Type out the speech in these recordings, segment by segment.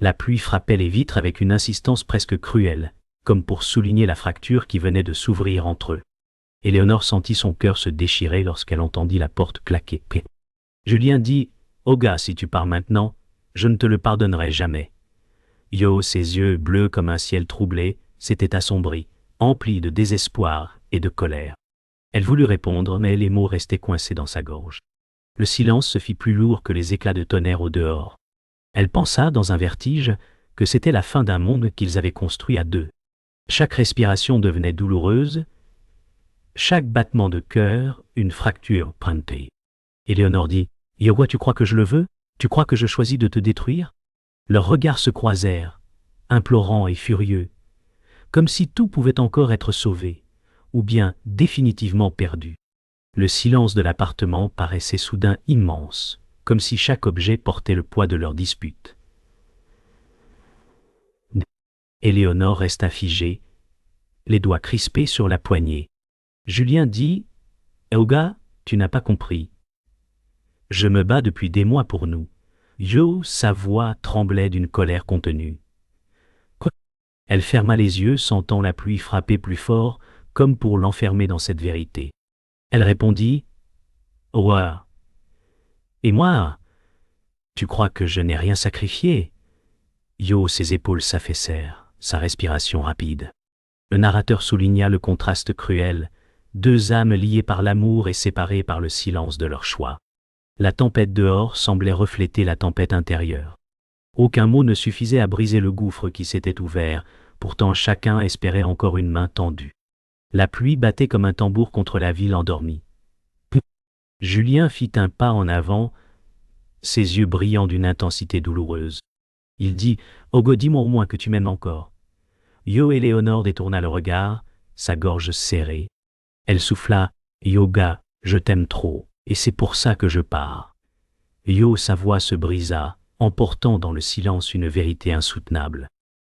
La pluie frappait les vitres avec une insistance presque cruelle, comme pour souligner la fracture qui venait de s'ouvrir entre eux. Éléonore sentit son cœur se déchirer lorsqu'elle entendit la porte claquer. Julien dit « Olga, si tu pars maintenant, je ne te le pardonnerai jamais. » Yo, ses yeux bleus comme un ciel troublé, s'étaient assombris, emplis de désespoir et de colère. Elle voulut répondre, mais les mots restaient coincés dans sa gorge. Le silence se fit plus lourd que les éclats de tonnerre au dehors. Elle pensa, dans un vertige, que c'était la fin d'un monde qu'ils avaient construit à deux. Chaque respiration devenait douloureuse, chaque battement de cœur, une fracture pointée. Éléonore dit « Yoga, tu crois que je le veux? Tu crois que je choisis de te détruire ?» Leurs regards se croisèrent, implorants et furieux, comme si tout pouvait encore être sauvé, ou bien définitivement perdu. Le silence de l'appartement paraissait soudain immense, comme si chaque objet portait le poids de leur dispute. Éléonore resta figée, les doigts crispés sur la poignée. Julien dit « Olga, tu n'as pas compris. Je me bats depuis des mois pour nous. » Yo, sa voix tremblait d'une colère contenue. Elle ferma les yeux, sentant la pluie frapper plus fort, comme pour l'enfermer dans cette vérité. Elle répondit « Ouais. Et moi, tu crois que je n'ai rien sacrifié ?» Yo, ses épaules s'affaissèrent, sa respiration rapide. Le narrateur souligna le contraste cruel, deux âmes liées par l'amour et séparées par le silence de leur choix. La tempête dehors semblait refléter la tempête intérieure. Aucun mot ne suffisait à briser le gouffre qui s'était ouvert, pourtant chacun espérait encore une main tendue. La pluie battait comme un tambour contre la ville endormie. Julien fit un pas en avant, ses yeux brillant d'une intensité douloureuse. Il dit « Olga, dis-moi au moins que tu m'aimes encore. » Yo, Éléonore détourna le regard, sa gorge serrée. Elle souffla « Yoga, je t'aime trop, et c'est pour ça que je pars. » Yo, sa voix se brisa, emportant dans le silence une vérité insoutenable.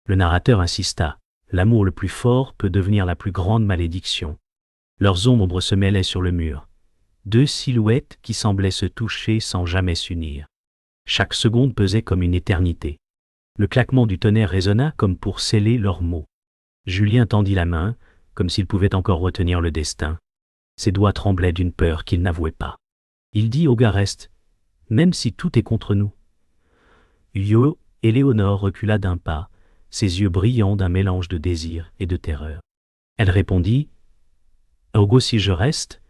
Le narrateur insista « L'amour le plus fort peut devenir la plus grande malédiction. » Leurs ombres se mêlaient sur le mur. Deux silhouettes qui semblaient se toucher sans jamais s'unir. Chaque seconde pesait comme une éternité. Le claquement du tonnerre résonna comme pour sceller leurs mots. Julien tendit la main, comme s'il pouvait encore retenir le destin. Ses doigts tremblaient d'une peur qu'il n'avouait pas. Il dit « Olga, reste, même si tout est contre nous. » Yo, Éléonore recula d'un pas, ses yeux brillants d'un mélange de désir et de terreur. Elle répondit « Olga, si je reste,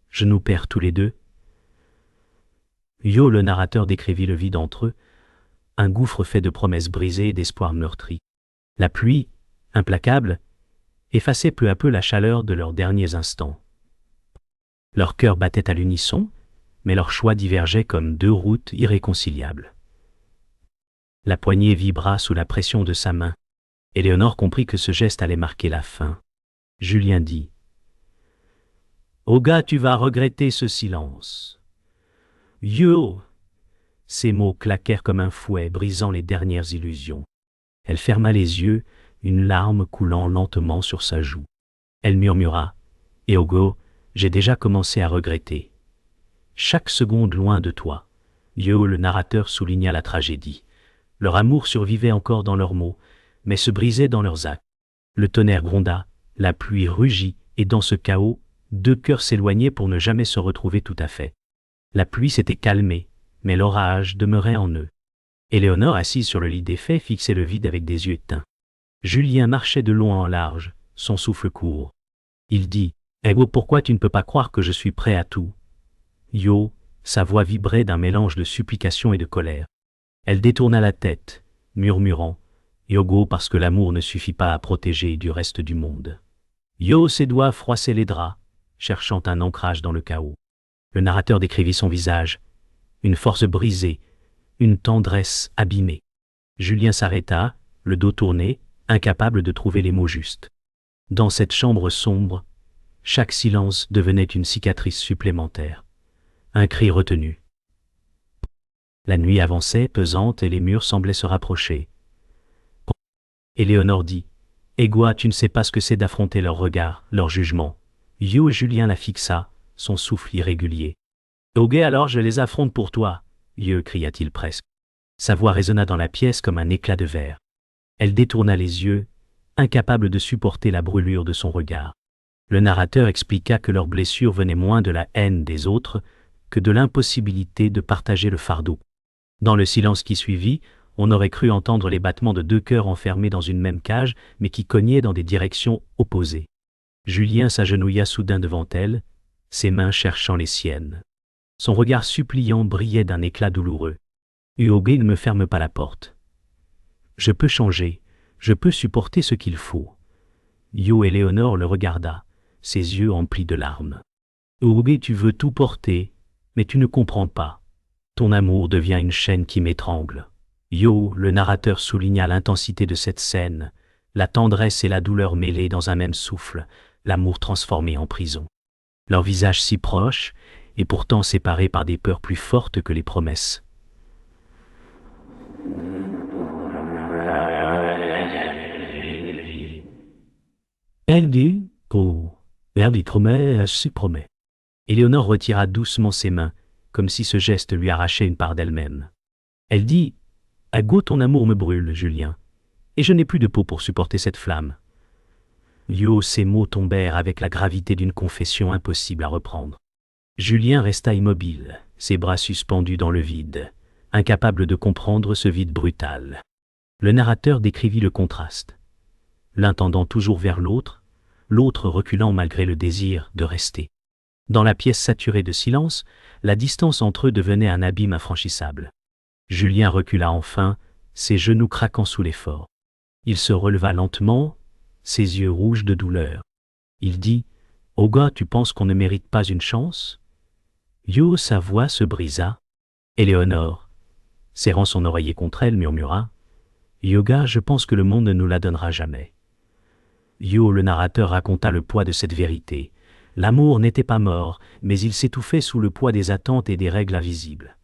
je nous perds tous les deux. » Yo, le narrateur décrivit le vide entre eux, un gouffre fait de promesses brisées et d'espoirs meurtris. La pluie, implacable, effaçait peu à peu la chaleur de leurs derniers instants. Leurs cœurs battaient à l'unisson, mais leurs choix divergeaient comme deux routes irréconciliables. La poignée vibra sous la pression de sa main. Éléonore comprit que ce geste allait marquer la fin. Julien dit « Olga, tu vas regretter ce silence. » Yo! Ces mots claquèrent comme un fouet, brisant les dernières illusions. Elle ferma les yeux, une larme coulant lentement sur sa joue. Elle murmura « Olga, j'ai déjà commencé à regretter. Chaque seconde loin de toi. » Yo, le narrateur souligna la tragédie. Leur amour survivait encore dans leurs mots, mais se brisait dans leurs actes. Le tonnerre gronda, la pluie rugit, et dans ce chaos, deux cœurs s'éloignaient pour ne jamais se retrouver tout à fait. La pluie s'était calmée, mais l'orage demeurait en eux. Éléonore, assise sur le lit défait, fixait le vide avec des yeux éteints. Julien marchait de long en large, son souffle court. Il dit « Ego, pourquoi tu ne peux pas croire que je suis prêt à tout ?» Yo, sa voix vibrait d'un mélange de supplication et de colère. Elle détourna la tête, murmurant « Yogo, parce que l'amour ne suffit pas à protéger du reste du monde. » Yo, ses doigts froissaient les draps, cherchant un ancrage dans le chaos. Le narrateur décrivit son visage, une force brisée, une tendresse abîmée. Julien s'arrêta, le dos tourné, incapable de trouver les mots justes. Dans cette chambre sombre, chaque silence devenait une cicatrice supplémentaire. Un cri retenu. La nuit avançait, pesante, et les murs semblaient se rapprocher. Éléonore dit « Égoi, tu ne sais pas ce que c'est d'affronter leur regard, leur jugement. » Yo, Julien la fixa, son souffle irrégulier. « Ok, alors je les affronte pour toi. » Yo, cria-t-il presque. Sa voix résonna dans la pièce comme un éclat de verre. Elle détourna les yeux, incapable de supporter la brûlure de son regard. Le narrateur expliqua que leur blessure venait moins de la haine des autres que de l'impossibilité de partager le fardeau. Dans le silence qui suivit, on aurait cru entendre les battements de deux cœurs enfermés dans une même cage, mais qui cognaient dans des directions opposées. Julien s'agenouilla soudain devant elle, ses mains cherchant les siennes. Son regard suppliant brillait d'un éclat douloureux. « Huogé, ne me ferme pas la porte. Je peux changer, je peux supporter ce qu'il faut. » Yo Éléonore le regarda, ses yeux emplis de larmes. « Huogé, tu veux tout porter, mais tu ne comprends pas. Ton amour devient une chaîne qui m'étrangle. » Yo, le narrateur souligna l'intensité de cette scène, la tendresse et la douleur mêlées dans un même souffle, l'amour transformé en prison. Leurs visages si proches, et pourtant séparés par des peurs plus fortes que les promesses. Elle dit promet, se promet. Éléonore retira doucement ses mains, comme si ce geste lui arrachait une part d'elle-même. Elle dit « Ago, ton amour me brûle, Julien, et je n'ai plus de peau pour supporter cette flamme. » Yo, ces mots tombèrent avec la gravité d'une confession impossible à reprendre. Julien resta immobile, ses bras suspendus dans le vide, incapable de comprendre ce vide brutal. Le narrateur décrivit le contraste. L'un tendant toujours vers l'autre reculant malgré le désir de rester. Dans la pièce saturée de silence, la distance entre eux devenait un abîme infranchissable. Julien recula enfin, ses genoux craquant sous l'effort. Il se releva lentement, ses yeux rouges de douleur. Il dit « Oga, tu penses qu'on ne mérite pas une chance ?» Yo, sa voix se brisa. Éléonore, serrant son oreiller contre elle, murmura « Yoga, je pense que le monde ne nous la donnera jamais. » Yo, le narrateur, raconta le poids de cette vérité. L'amour n'était pas mort, mais il s'étouffait sous le poids des attentes et des règles invisibles.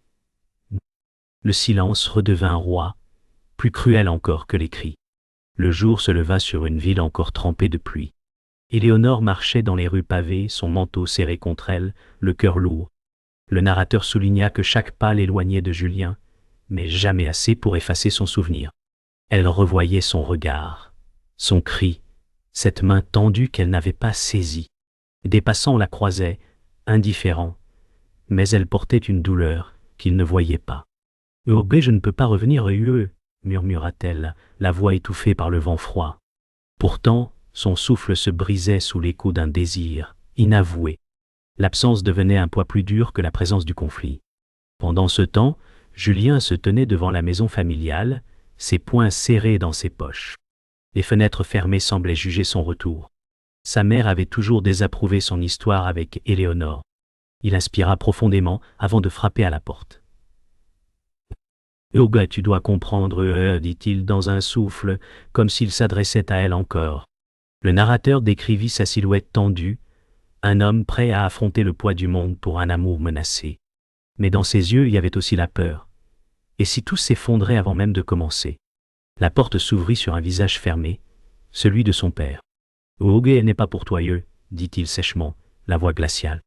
Le silence redevint roi, plus cruel encore que les cris. Le jour se leva sur une ville encore trempée de pluie. Éléonore marchait dans les rues pavées, son manteau serré contre elle, le cœur lourd. Le narrateur souligna que chaque pas l'éloignait de Julien, mais jamais assez pour effacer son souvenir. Elle revoyait son regard, son cri, cette main tendue qu'elle n'avait pas saisie. Des passants la croisaient, indifférents, mais elle portait une douleur qu'ils ne voyaient pas. « Huogé, je ne peux pas revenir, murmura-t-elle, la voix étouffée par le vent froid. Pourtant, son souffle se brisait sous l'écho d'un désir inavoué. L'absence devenait un poids plus dur que la présence du conflit. Pendant ce temps, Julien se tenait devant la maison familiale, ses poings serrés dans ses poches. Les fenêtres fermées semblaient juger son retour. Sa mère avait toujours désapprouvé son histoire avec Éléonore. Il inspira profondément avant de frapper à la porte. « Huogé, tu dois comprendre, dit-il dans un souffle, comme s'il s'adressait à elle encore. » Le narrateur décrivit sa silhouette tendue, un homme prêt à affronter le poids du monde pour un amour menacé. Mais dans ses yeux, il y avait aussi la peur. Et si tout s'effondrait avant même de commencer? La porte s'ouvrit sur un visage fermé, celui de son père. « Huogé, elle n'est pas pour toi, dit-il sèchement, la voix glaciale.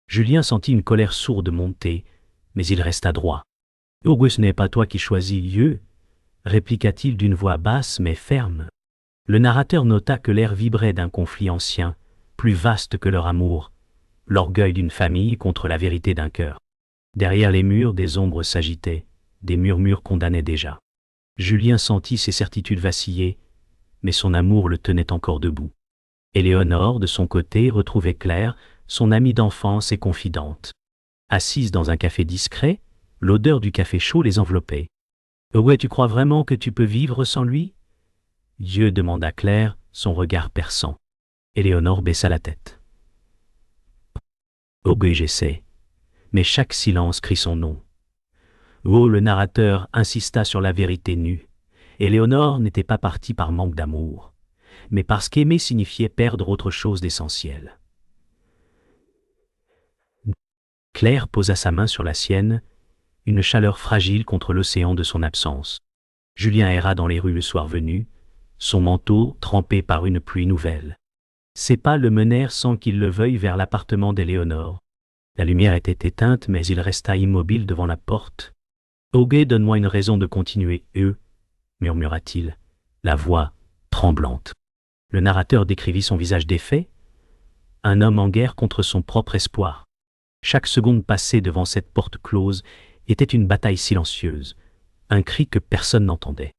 Julien sentit une colère sourde monter, mais il resta droit. « Huogé, ce n'est pas toi qui choisis, répliqua-t-il d'une voix basse mais ferme. Le narrateur nota que l'air vibrait d'un conflit ancien, plus vaste que leur amour, l'orgueil d'une famille contre la vérité d'un cœur. Derrière les murs, des ombres s'agitaient, des murmures condamnaient déjà. Julien sentit ses certitudes vaciller, mais son amour le tenait encore debout. Éléonore, de son côté, retrouvait Claire, son amie d'enfance et confidente. Assise dans un café discret, l'odeur du café chaud les enveloppait. « Ouais, tu crois vraiment que tu peux vivre sans lui ?» Dieu, demanda Claire, son regard perçant. Éléonore baissa la tête. « Oui, j'essaie. » Mais chaque silence crie son nom. Oh, le narrateur insista sur la vérité nue. Éléonore n'était pas partie par manque d'amour, mais parce qu'aimer signifiait perdre autre chose d'essentiel. Claire posa sa main sur la sienne, une chaleur fragile contre l'océan de son absence. Julien erra dans les rues le soir venu, son manteau trempé par une pluie nouvelle. Ses pas le menèrent sans qu'il le veuille vers l'appartement d'Éléonore. La lumière était éteinte, mais il resta immobile devant la porte, Auguste, donne-moi une raison de continuer, murmura-t-il, la voix tremblante. Le narrateur décrivit son visage défait, un homme en guerre contre son propre espoir. Chaque seconde passée devant cette porte close était une bataille silencieuse, un cri que personne n'entendait.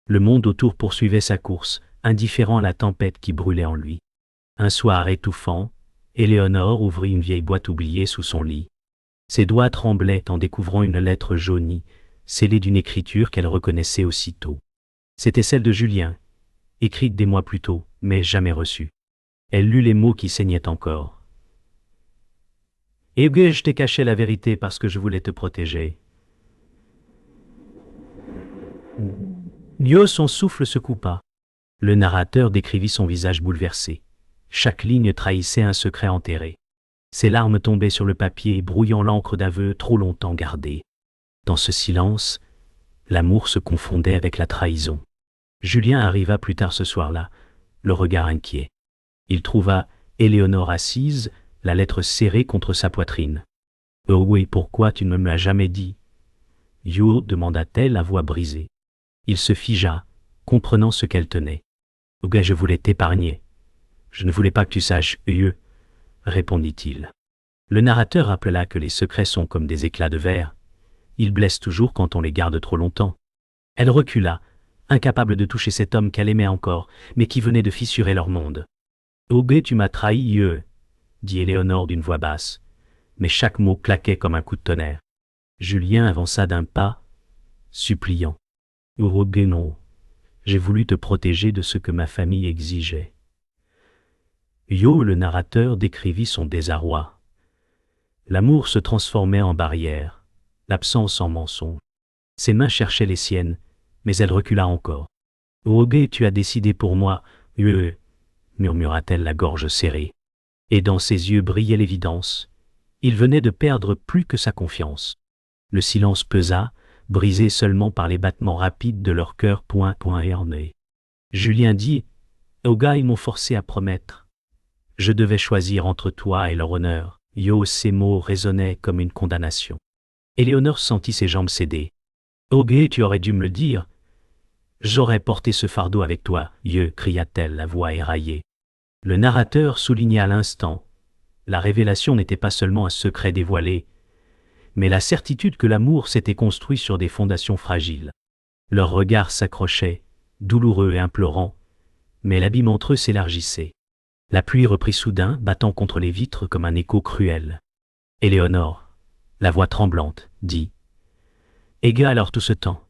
Le monde autour poursuivait sa course, indifférent à la tempête qui brûlait en lui. Un soir étouffant, Éléonore ouvrit une vieille boîte oubliée sous son lit. Ses doigts tremblaient en découvrant une lettre jaunie, scellée d'une écriture qu'elle reconnaissait aussitôt. C'était celle de Julien, écrite des mois plus tôt, mais jamais reçue. Elle lut les mots qui saignaient encore. « Auguste, je t'ai caché la vérité parce que je voulais te protéger. » Son souffle se coupa. Le narrateur décrivit son visage bouleversé. Chaque ligne trahissait un secret enterré. Ses larmes tombaient sur le papier, brouillant l'encre d'aveu trop longtemps gardée. Dans ce silence, l'amour se confondait avec la trahison. Julien arriva plus tard ce soir-là, le regard inquiet. Il trouva Éléonore assise, la lettre serrée contre sa poitrine. « Oh oui, pourquoi tu ne me l'as jamais dit ?» Yo, demanda-t-elle à voix brisée. Il se figea, comprenant ce qu'elle tenait. « Auguste, je voulais t'épargner. Je ne voulais pas que tu saches, répondit-il. Le narrateur rappela que les secrets sont comme des éclats de verre. Ils blessent toujours quand on les garde trop longtemps. Elle recula, incapable de toucher cet homme qu'elle aimait encore, mais qui venait de fissurer leur monde. « Auguste, tu m'as trahi, dit Éléonore d'une voix basse, mais chaque mot claquait comme un coup de tonnerre. Julien avança d'un pas, suppliant. « Auguste, non, j'ai voulu te protéger de ce que ma famille exigeait. » Le narrateur décrivit son désarroi. L'amour se transformait en barrière, l'absence en mensonge. Ses mains cherchaient les siennes, mais elle recula encore. « Auguste, tu as décidé pour moi, murmura-t-elle la gorge serrée. Et dans ses yeux brillait l'évidence. Il venait de perdre plus que sa confiance. Le silence pesa, brisé seulement par les battements rapides de leur cœur ernés. Julien dit « Auguste, ils m'ont forcé à promettre. Je devais choisir entre toi et leur honneur. » Ces mots résonnaient comme une condamnation. Éléonore sentit ses jambes céder. « Auguste, tu aurais dû me le dire. J'aurais porté ce fardeau avec toi, cria-t-elle, la voix éraillée. Le narrateur souligna à l'instant. La révélation n'était pas seulement un secret dévoilé, mais la certitude que l'amour s'était construit sur des fondations fragiles. Leurs regards s'accrochaient, douloureux et implorants, mais l'abîme entre eux s'élargissait. La pluie reprit soudain, battant contre les vitres comme un écho cruel. Éléonore, la voix tremblante, dit « Ega, alors tout ce temps,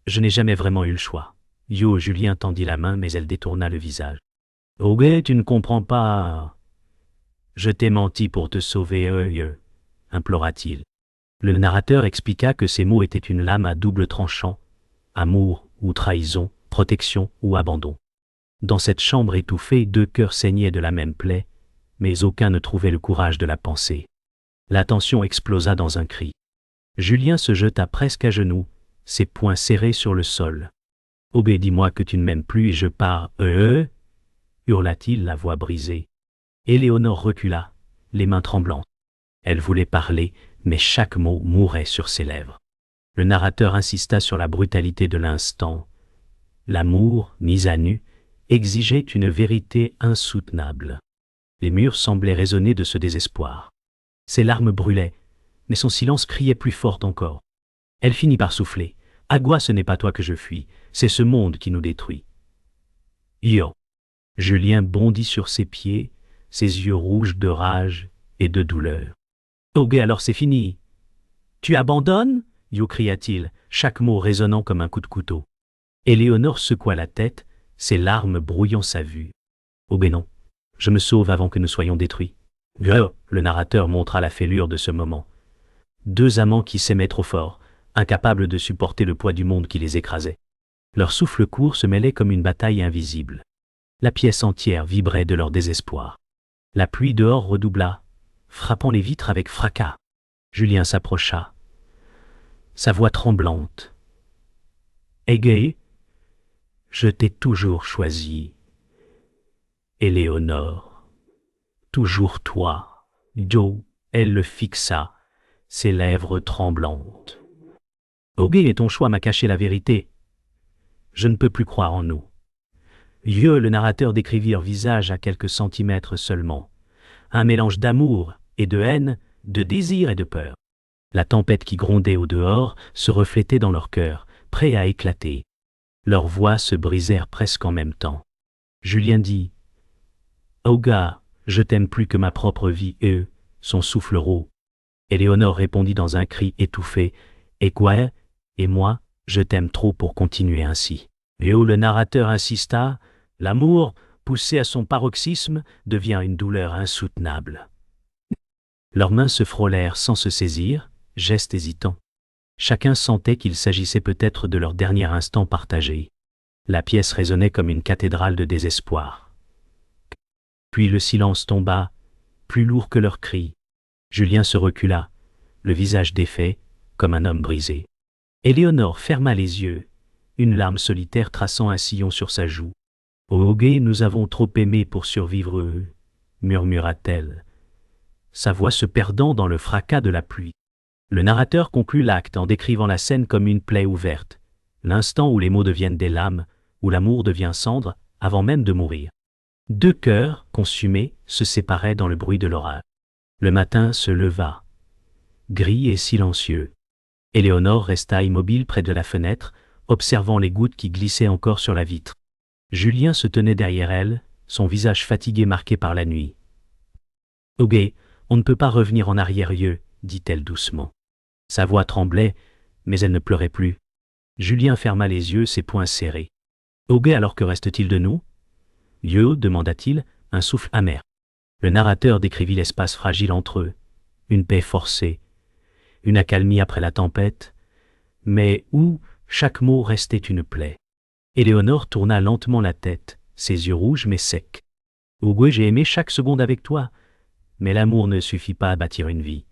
je n'ai jamais vraiment eu le choix. » Julien tendit la main, mais elle détourna le visage. « Auguste, tu ne comprends pas. Je t'ai menti pour te sauver, implora-t-il. Le narrateur expliqua que ces mots étaient une lame à double tranchant, amour ou trahison, protection ou abandon. Dans cette chambre étouffée, deux cœurs saignaient de la même plaie, mais aucun ne trouvait le courage de la penser. La tension explosa dans un cri. Julien se jeta presque à genoux, ses poings serrés sur le sol. « Auguste, dis-moi que tu ne m'aimes plus et je pars, hurla-t-il, la voix brisée. Éléonore recula, les mains tremblantes. Elle voulait parler, mais chaque mot mourait sur ses lèvres. Le narrateur insista sur la brutalité de l'instant. L'amour, mis à nu, exigeait une vérité insoutenable. Les murs semblaient résonner de ce désespoir. Ses larmes brûlaient, mais son silence criait plus fort encore. Elle finit par souffler. « Agua, ce n'est pas toi que je fuis, c'est ce monde qui nous détruit. » Julien bondit sur ses pieds, ses yeux rouges de rage et de douleur. « Auguste, alors c'est fini. Tu abandonnes ?» cria-t-il, chaque mot résonnant comme un coup de couteau. Éléonore secoua la tête, ses larmes brouillant sa vue. « Auguste, non, je me sauve avant que nous soyons détruits. » Le narrateur montra la fêlure de ce moment. Deux amants qui s'aimaient trop fort, incapables de supporter le poids du monde qui les écrasait. Leur souffle court se mêlait comme une bataille invisible. La pièce entière vibrait de leur désespoir. La pluie dehors redoubla, frappant les vitres avec fracas. Julien s'approcha, sa voix tremblante. « Auguste, je t'ai toujours choisi. Éléonore, toujours toi. » Elle le fixa, ses lèvres tremblantes. Oge, et ton choix m'a caché la vérité. Je ne peux plus croire en nous. Yeux, le narrateur décrivit leur visage à quelques centimètres seulement. Un mélange d'amour et de haine, de désir et de peur. La tempête qui grondait au dehors se reflétait dans leur cœur, prêt à éclater. Leurs voix se brisèrent presque en même temps. Julien dit « Oga, je t'aime plus que ma propre vie et son souffle rauque. » Éléonore répondit dans un cri étouffé « Et quoi? Et moi, je t'aime trop pour continuer ainsi. » Et où le narrateur insista, l'amour, poussé à son paroxysme, devient une douleur insoutenable. Leurs mains se frôlèrent sans se saisir, gestes hésitants. Chacun sentait qu'il s'agissait peut-être de leur dernier instant partagé. La pièce résonnait comme une cathédrale de désespoir. Puis le silence tomba, plus lourd que leurs cris. Julien se recula, le visage défait, comme un homme brisé. Éléonore ferma les yeux, une larme solitaire traçant un sillon sur sa joue. « Ô Oge, nous avons trop aimé pour survivre, murmura-t-elle, sa voix se perdant dans le fracas de la pluie. Le narrateur conclut l'acte en décrivant la scène comme une plaie ouverte, l'instant où les mots deviennent des lames, où l'amour devient cendre, avant même de mourir. Deux cœurs, consumés, se séparaient dans le bruit de l'orage. Le matin se leva, gris et silencieux. Éléonore resta immobile près de la fenêtre, observant les gouttes qui glissaient encore sur la vitre. Julien se tenait derrière elle, son visage fatigué marqué par la nuit. « Oge, on ne peut pas revenir en arrière, dit-elle doucement. Sa voix tremblait, mais elle ne pleurait plus. Julien ferma les yeux, ses poings serrés. « Oge, alors que reste-t-il de nous ?» demanda-t-il, un souffle amer. Le narrateur décrivit l'espace fragile entre eux, une paix forcée, une accalmie après la tempête, mais où chaque mot restait une plaie. Éléonore tourna lentement la tête, ses yeux rouges mais secs. « Oge, j'ai aimé chaque seconde avec toi, mais l'amour ne suffit pas à bâtir une vie. »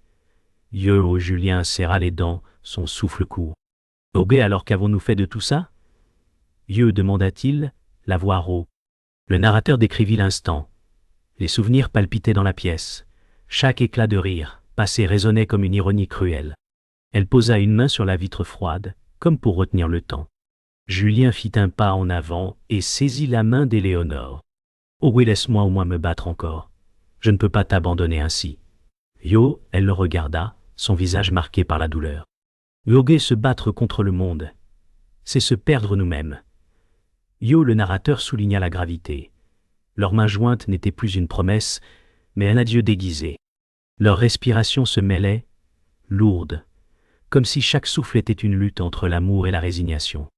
Julien serra les dents, son souffle court. « Oge, alors qu'avons-nous fait de tout ça ?» demanda-t-il, la voix rauque. Le narrateur décrivit l'instant. Les souvenirs palpitaient dans la pièce. Chaque éclat de rire, passé, résonnait comme une ironie cruelle. Elle posa une main sur la vitre froide, comme pour retenir le temps. Julien fit un pas en avant et saisit la main d'Éléonore. « Oge, laisse-moi au moins me battre encore. Je ne peux pas t'abandonner ainsi. » Elle le regarda, son visage marqué par la douleur. « Oge, se battre contre le monde, c'est se perdre nous-mêmes. » Le narrateur souligna la gravité. Leurs mains jointes n'étaient plus une promesse, mais un adieu déguisé. Leur respiration se mêlait, lourde, comme si chaque souffle était une lutte entre l'amour et la résignation.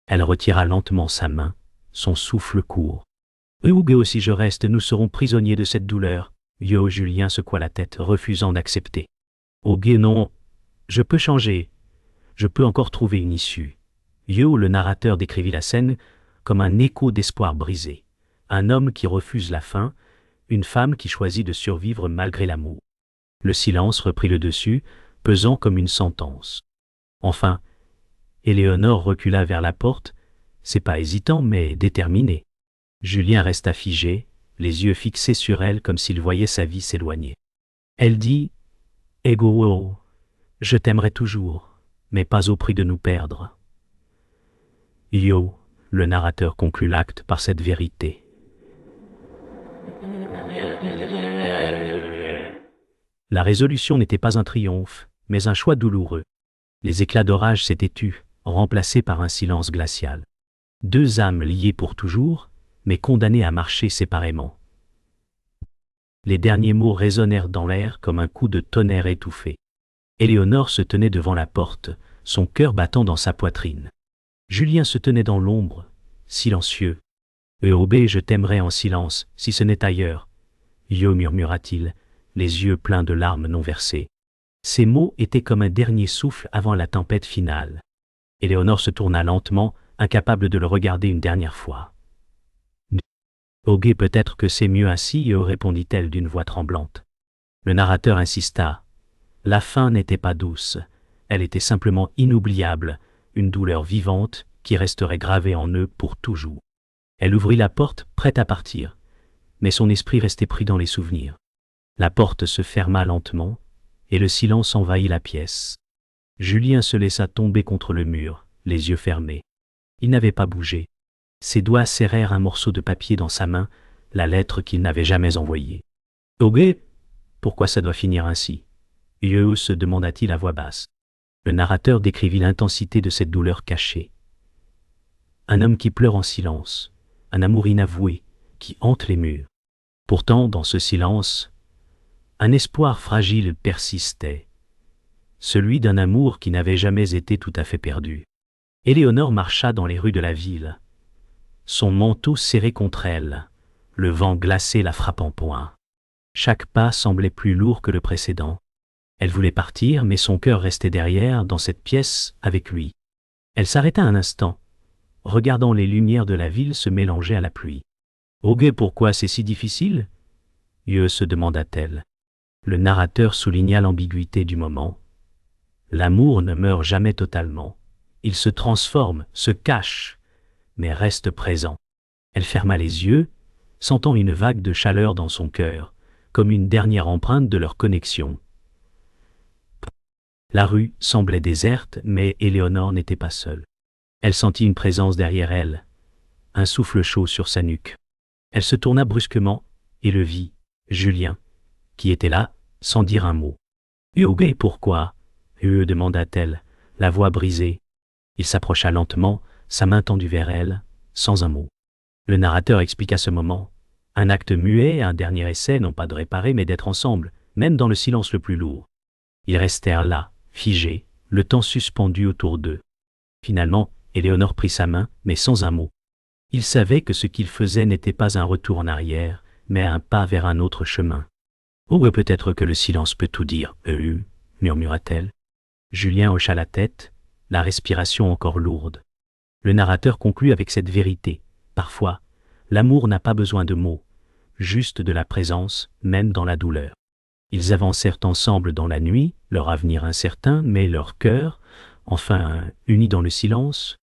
Elle retira lentement sa main, son souffle court. « Oge, si je reste, nous serons prisonniers de cette douleur. » Julien secoua la tête, refusant d'accepter. « Oge, non, je peux changer, je peux encore trouver une issue. » Le narrateur décrivit la scène comme un écho d'espoir brisé. Un homme qui refuse la faim, une femme qui choisit de survivre malgré l'amour. Le silence reprit le dessus, pesant comme une sentence. Enfin, Éléonore recula vers la porte, c'est pas hésitant mais déterminé. Julien resta figé, les yeux fixés sur elle comme s'il voyait sa vie s'éloigner. Elle dit « Ego, je t'aimerai toujours, mais pas au prix de nous perdre. » Le narrateur conclut l'acte par cette vérité. La résolution n'était pas un triomphe, mais un choix douloureux. Les éclats d'orage s'étaient tus, remplacés par un silence glacial. Deux âmes liées pour toujours, mais condamnées à marcher séparément. Les derniers mots résonnèrent dans l'air comme un coup de tonnerre étouffé. Éléonore se tenait devant la porte, son cœur battant dans sa poitrine. Julien se tenait dans l'ombre, silencieux. « Oge, je t'aimerai en silence, si ce n'est ailleurs. » murmura-t-il, les yeux pleins de larmes non versées. Ces mots étaient comme un dernier souffle avant la tempête finale. Éléonore se tourna lentement, incapable de le regarder une dernière fois. « Oge, peut-être que c'est mieux ainsi, répondit-elle d'une voix tremblante. Le narrateur insista. La fin n'était pas douce, elle était simplement inoubliable, une douleur vivante qui resterait gravée en eux pour toujours. Elle ouvrit la porte, prête à partir, mais son esprit restait pris dans les souvenirs. La porte se ferma lentement, et le silence envahit la pièce. Julien se laissa tomber contre le mur, les yeux fermés. Il n'avait pas bougé. Ses doigts serrèrent un morceau de papier dans sa main, la lettre qu'il n'avait jamais envoyée. « Ogé, pourquoi ça doit finir ainsi ?» se demanda-t-il à voix basse. Le narrateur décrivit l'intensité de cette douleur cachée. Un homme qui pleure en silence, un amour inavoué, qui hante les murs. Pourtant, dans ce silence, un espoir fragile persistait, celui d'un amour qui n'avait jamais été tout à fait perdu. Éléonore marcha dans les rues de la ville, son manteau serré contre elle, le vent glacé la frappe en poing. Chaque pas semblait plus lourd que le précédent. Elle voulait partir, mais son cœur restait derrière, dans cette pièce, avec lui. Elle s'arrêta un instant, regardant les lumières de la ville se mélanger à la pluie. « Ogé, pourquoi c'est si difficile ?» se demanda-t-elle. Le narrateur souligna l'ambiguïté du moment. L'amour ne meurt jamais totalement. Il se transforme, se cache, mais reste présent. Elle ferma les yeux, sentant une vague de chaleur dans son cœur, comme une dernière empreinte de leur connexion. La rue semblait déserte, mais Éléonore n'était pas seule. Elle sentit une présence derrière elle, un souffle chaud sur sa nuque. Elle se tourna brusquement et le vit, Julien, qui était là, sans dire un mot. « Ogé, pourquoi ?» demanda-t-elle, la voix brisée. Il s'approcha lentement, sa main tendue vers elle, sans un mot. Le narrateur expliqua ce moment. Un acte muet, un dernier essai, non pas de réparer, mais d'être ensemble, même dans le silence le plus lourd. Ils restèrent là, figés, le temps suspendu autour d'eux. Finalement, Éléonore prit sa main, mais sans un mot. Il savait que ce qu'il faisait n'était pas un retour en arrière, mais un pas vers un autre chemin. « Oh, peut-être que le silence peut tout dire, murmura-t-elle. Julien hocha la tête, la respiration encore lourde. Le narrateur conclut avec cette vérité. Parfois, l'amour n'a pas besoin de mots, juste de la présence, même dans la douleur. Ils avancèrent ensemble dans la nuit, leur avenir incertain, mais leur cœur, enfin unis dans le silence,